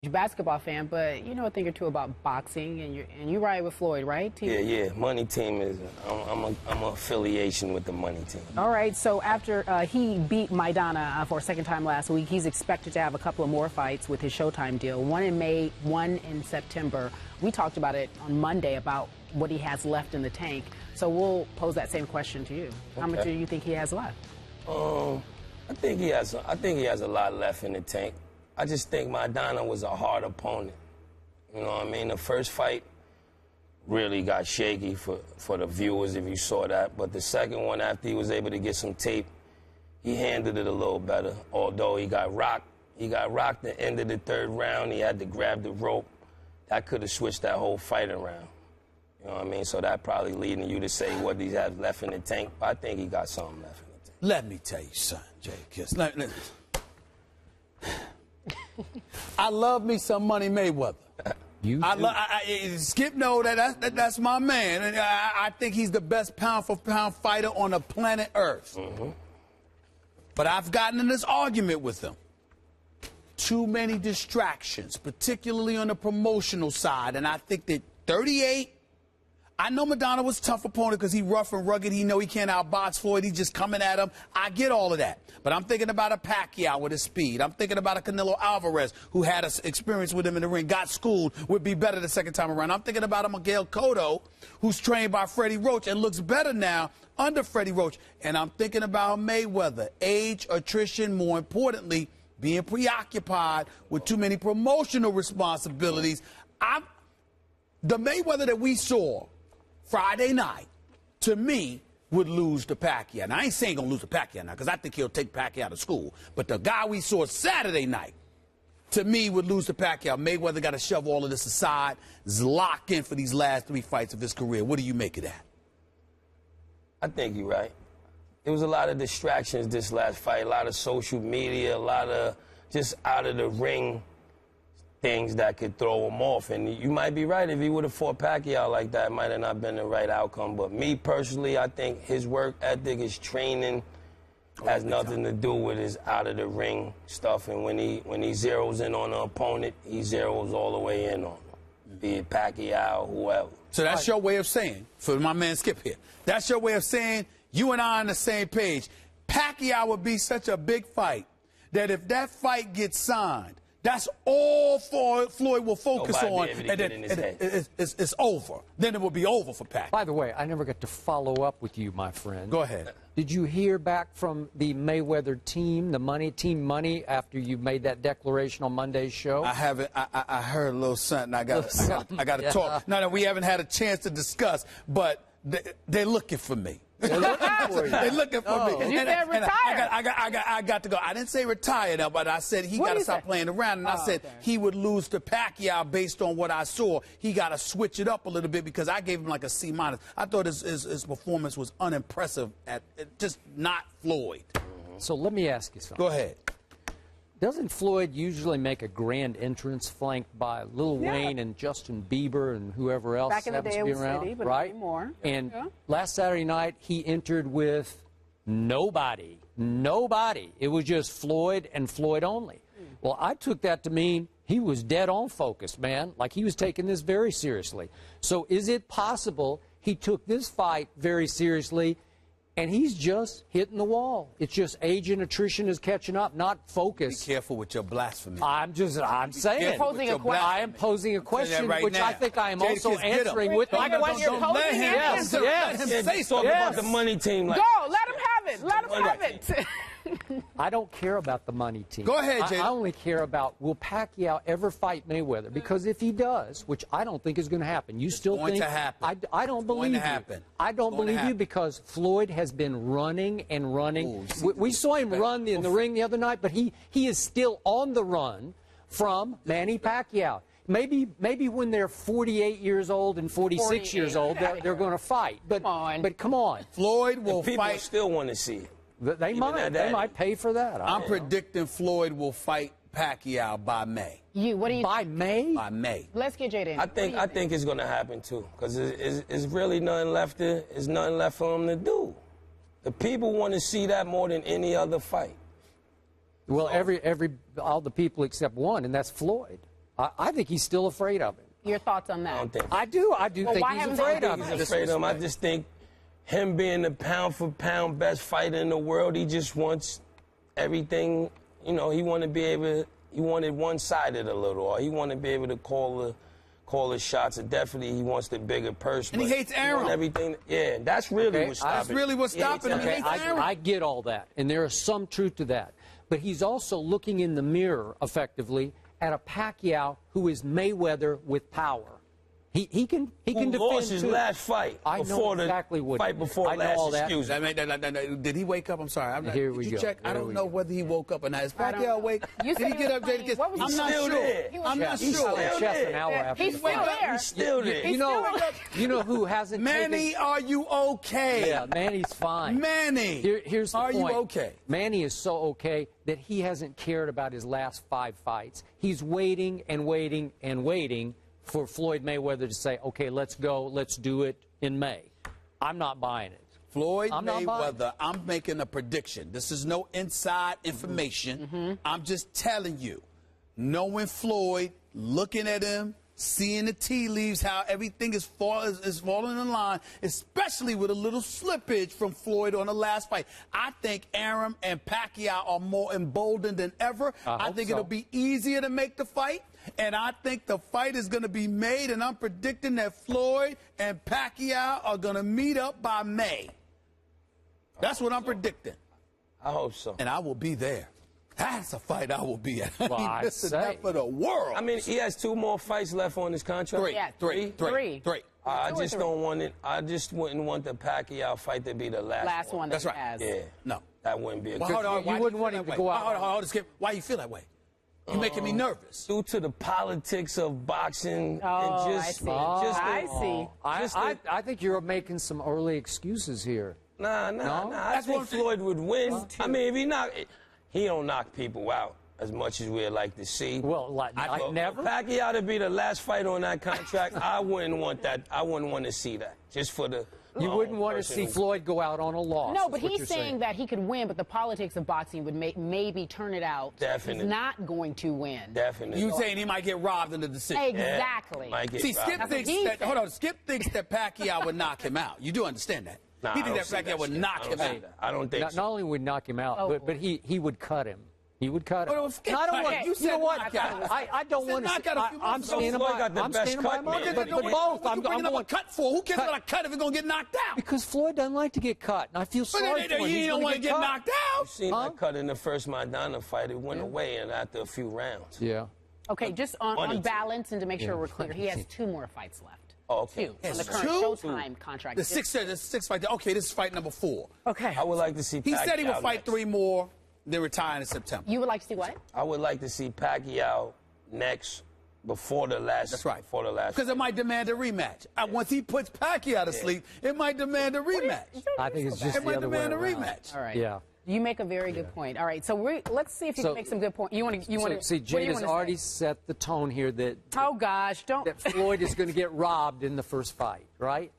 Basketball fan, but you know a thing or two about boxing, and you ride with Floyd, right? Yeah. Money Team is. I'm a affiliation with the Money Team. All right. So after he beat Maidana for a second time last week, he's expected to have a couple of more fights with his Showtime deal. One in May, one in September. We talked about it on Monday about what he has left in the tank. So we'll pose that same question to you. How much do you think he has left? I think he has a lot left in the tank. I just think Maidana was a hard opponent. You know what I mean? The first fight really got shaky for the viewers if you saw that. But the second one, after he was able to get some tape, he handled it a little better. Although he got rocked at the end of the third round. He had to grab the rope. That could have switched that whole fight around. You know what I mean? So that probably leading you to say what he has left in the tank. But I think he got something left in the tank. Let me tell you something, Jay Kiss. I love me some Money Mayweather. Skip know that's my man. And I think he's the best pound-for-pound fighter on the planet Earth. But I've gotten in this argument with him. Too many distractions, particularly on the promotional side. And I think that 38, I know Maidana was a tough opponent because he rough and rugged. He know he can't outbox Floyd. He's just coming at him. I get all of that. But I'm thinking about a Pacquiao with his speed. I'm thinking about a Canelo Alvarez who had experience with him in the ring, got schooled, would be better the second time around. I'm thinking about a Miguel Cotto who's trained by Freddie Roach and looks better now under Freddie Roach. And I'm thinking about Mayweather, age, attrition, more importantly, being preoccupied with too many promotional responsibilities. The Mayweather that we saw Friday night, to me, would lose to Pacquiao. Now, I ain't saying gonna lose to Pacquiao now, because I think he'll take Pacquiao to school. But the guy we saw Saturday night, to me, would lose to Pacquiao. Mayweather got to shove all of this aside, is locked in for these last 3 fights of his career. What do you make of that? I think you're right. There was a lot of distractions this last fight, a lot of social media, a lot of just out of the ring things that could throw him off. And you might be right. If he would have fought Pacquiao like that, it might have not been the right outcome. But me personally, I think his work ethic, his training has nothing to do with his out-of-the-ring stuff. And when he zeroes in on an opponent, he zeroes all the way in on him, be it Pacquiao, whoever. So that's your way of saying, for my man Skip here, that's your way of saying you and I are on the same page. Pacquiao would be such a big fight that if that fight gets signed, that's all Floyd will focus on, and then it's over. Then it will be over for Pac. By the way, I never got to follow up with you, my friend. Go ahead. Did you hear back from the Mayweather team, Team Money, after you made that declaration on Monday's show? I haven't. I heard a little something. I got to talk. No, we haven't had a chance to discuss, but they're looking for me. They're looking for you. They're looking for me. You said retire. I got to go. I didn't say retire now, but I said he got to stop playing around. And I said he would lose to Pacquiao based on what I saw. He got to switch it up a little bit because I gave him like a C-. I thought his performance was unimpressive, just not Floyd. So let me ask you something. Go ahead. Doesn't Floyd usually make a grand entrance flanked by Lil Wayne and Justin Bieber and whoever else Back in the happens day, to be it was around? City, but right? more. And last Saturday night, he entered with nobody. Nobody. It was just Floyd and Floyd only. Well, I took that to mean he was dead on focus, man. Like he was taking this very seriously. So is it possible he took this fight very seriously and he's just hitting the wall? It's just age and attrition is catching up, not focus. Be careful with your blasphemy. I'm saying. You're posing a question. I am posing a question, which now. I think I am Jada also Kiss, get answering him. with Like what you're posing let him, Yes, let him say something about the Money Team. Like, Go, let him have it. Let him have it. I don't care about the Money Team. Go ahead, Jada. I only care about, will Pacquiao ever fight Mayweather? Because if he does, which I don't think is going to happen, you still think? It's going to happen. I don't believe you. I don't believe you because Floyd has been running and running. We saw him run in the ring the other night, but he is still on the run from Manny Pacquiao. Maybe when they're 48 years old and 46 years old, they're going to fight. But come on. Floyd will people fight. Still want to see it. They might pay for that. I'm predicting Floyd will fight Pacquiao by May. What do you? By May? By May. Let's get Jada in. I think it's going to happen too, because it's really nothing left. There's nothing left for him to do. The people want to see that more than any other fight. Well, all the people except one, and that's Floyd. I think he's still afraid of him. Your thoughts on that? I don't think. I do Well, think why he's haven't they afraid of done him. He's afraid of him. I just think him being the pound-for-pound best fighter in the world, he just wants everything. You know, he wanted one-sided a little, or he wanted to be able to call the shots. And definitely, he wants the bigger purse. And he hates Aaron. Everything. Yeah, that's really what's stopping. That's really what's stopping him. He hates Aaron. I get all that, and there is some truth to that. But he's also looking in the mirror, effectively, at a Pacquiao who is Mayweather with power. He can defend lost his too. last fight. I know before exactly the what fight before I know last. all that. Excuse me. Did he wake up? I'm sorry. I'm not, Here we did you go. check? I Here don't we know go. whether he woke up or not. Is I don't know. Pacquiao awake? You Did said he get up there to playing. get? What was he I'm not still sure. there. I'm not He's sure. still chest an hour after He's the still fight. there. He's still there. You know who hasn't Manny, taken... are you okay? Yeah, Manny's fine. Manny, Here's the are point. you okay? Manny is so okay that he hasn't cared about his last 5 fights. He's waiting and waiting and waiting for Floyd Mayweather to say, okay, let's go, let's do it in May. I'm not buying it. Floyd I'm not buying Mayweather, I'm making a prediction. This is no inside information. I'm just telling you, knowing Floyd, looking at him, seeing the tea leaves, how everything is falling in line, especially with a little slippage from Floyd on the last fight. I think Aaron and Pacquiao are more emboldened than ever. I think it'll be easier to make the fight. And I think the fight is going to be made, and I'm predicting that Floyd and Pacquiao are going to meet up by May. That's what I'm predicting. I hope so. And I will be there. That's a fight I will be at. Well, I ain't missing that for the world. I mean, he has 2 more fights left on his contract. Three. Yeah, Three. I 2 or just 3. don't want it. I just wouldn't want the Pacquiao fight to be the last one That's that right. he has. Yeah. No. That wouldn't be a Well, good hold on. You Why do wouldn't feel want that him to way? go out. Hold on, Skip. Why you feel that way? You making me nervous. Due to the politics of boxing Oh, and just, I see. I think you're making some early excuses here. Nah. I think Floyd would win. I mean, if he don't knock people out as much as we'd like to see. Well, never. Pacquiao to be the last fight on that contract, I wouldn't want that. I wouldn't want to see that. Just for the. You wouldn't want to see Floyd go out on a loss. No, but is what he's you're saying that he could win, but the politics of boxing would maybe turn it out. Definitely. He's not going to win. Definitely. You saying he might get robbed in the decision? Exactly. Might get See, robbed. Skip thinks that. Hold on, Skip thinks that Pacquiao would knock him out. You do understand that? Nah, He I thinks don't that Pacquiao would see knock him out. I don't think Not so. only would knock him out, but he would cut him. He would cut him. Well, Skip, I don't want. you You said know what? knockout. I don't said want to. knockout a few I'm months ago. standing Floyd by. got the I'm best standing by cut, my man. argument. But both. What I'm you bringing up going a cut for? Who cares about a cut if he's going to get knocked out? because Floyd doesn't like to get cut, and I feel sorry for him. You He's don't gonna want to get cut. knocked out. Seen that cut in the first Maidana fight. It went away and after a few rounds. Yeah. Okay, just on Money. balance and to make sure we're clear, he has 2 more fights left. Oh, okay. 2 on the Has current 2? Showtime contract. The six fight. Okay, this is fight number 4. Okay. I would like to see. He said he would Pacquiao fight next. 3 more, then retire in September. You would like to see what? I would like to see Pacquiao next before the last. That's right. Before the last. Because it might demand a rematch. Once he puts Pacquiao to sleep, it might demand a rematch. I think it's just It the might other way demand a around. rematch. All right. Yeah. You make a very good point. All right, so let's see if you So- can make some good points. You want to? See, Jada's already set the tone here that Oh gosh, don't. that Floyd is going to get robbed in the first fight, right?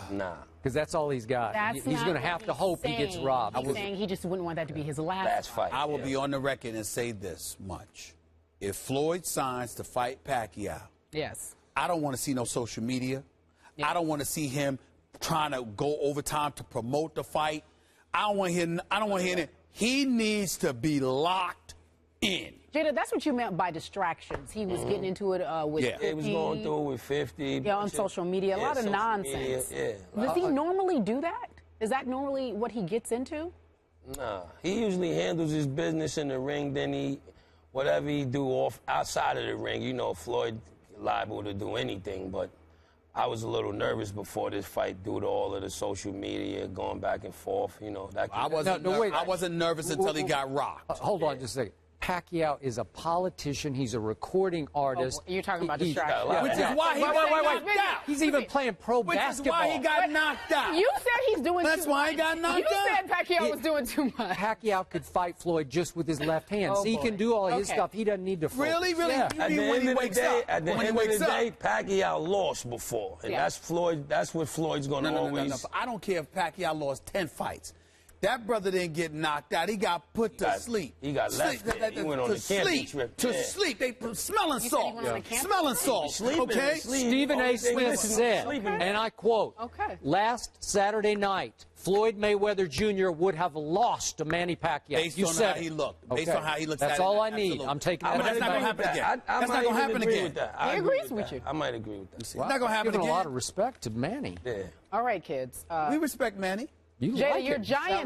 Nah. Because that's all he's got. That's He's going to have to hope he gets robbed. He's saying he just wouldn't want that to be his Last last. fight. I will be on the record and say this much. If Floyd signs to fight Pacquiao, Yes. I don't want to see no social media. I don't want to see him trying to go overtime to promote the fight. I don't want to hear it. He needs to be locked in. Jada, that's what you meant by distractions. He was getting into it with Yeah. 50, He was going through with 50. yeah, on social media, a lot of social nonsense. media, yeah. Does he normally do that? Is that normally what he gets into? Nah. He usually handles his business in the ring. Then whatever he do outside of the ring. You know, Floyd liable to do anything, but I was a little nervous before this fight due to all of the social media going back and forth. You know, that. I wasn't nervous until he got rocked. Hold on just a second. Pacquiao is a politician. He's a recording artist. You're talking about He- distractions. yeah. Which is why he got knocked out. He's even playing pro Which is basketball. why he got knocked out. You said he's doing That's too why much. he got knocked You out. said Pacquiao was doing too much. Pacquiao could fight Floyd just with his left hand. Oh, See, he boy. can do all his Okay. stuff. He doesn't need to focus. Really? Yeah. At the when end he of the wakes day, up. at the When he end of wakes the up. day, Pacquiao lost before, and Yeah. that's Floyd. That's what Floyd's going to No. always. I don't care if Pacquiao lost 10 fights. That brother didn't get knocked out. He got put to sleep. He got left there. He went on the camping trip. To sleep. They smelling You said he salt. went on a camping Smelling salt. Okay? Stephen A. Smith said, and I quote, last Saturday night, Floyd Mayweather Jr. would have lost to Manny Pacquiao. Based on how he looked. Based on how he looks. That's all I need. I'm taking that. But that's not going to happen again. That's not going to happen again. He agrees with you. I might agree with that. It's not going to happen Giving again. a lot of respect to Manny. Yeah. All right, kids. We respect Manny. You Jada, like your it. Giants Right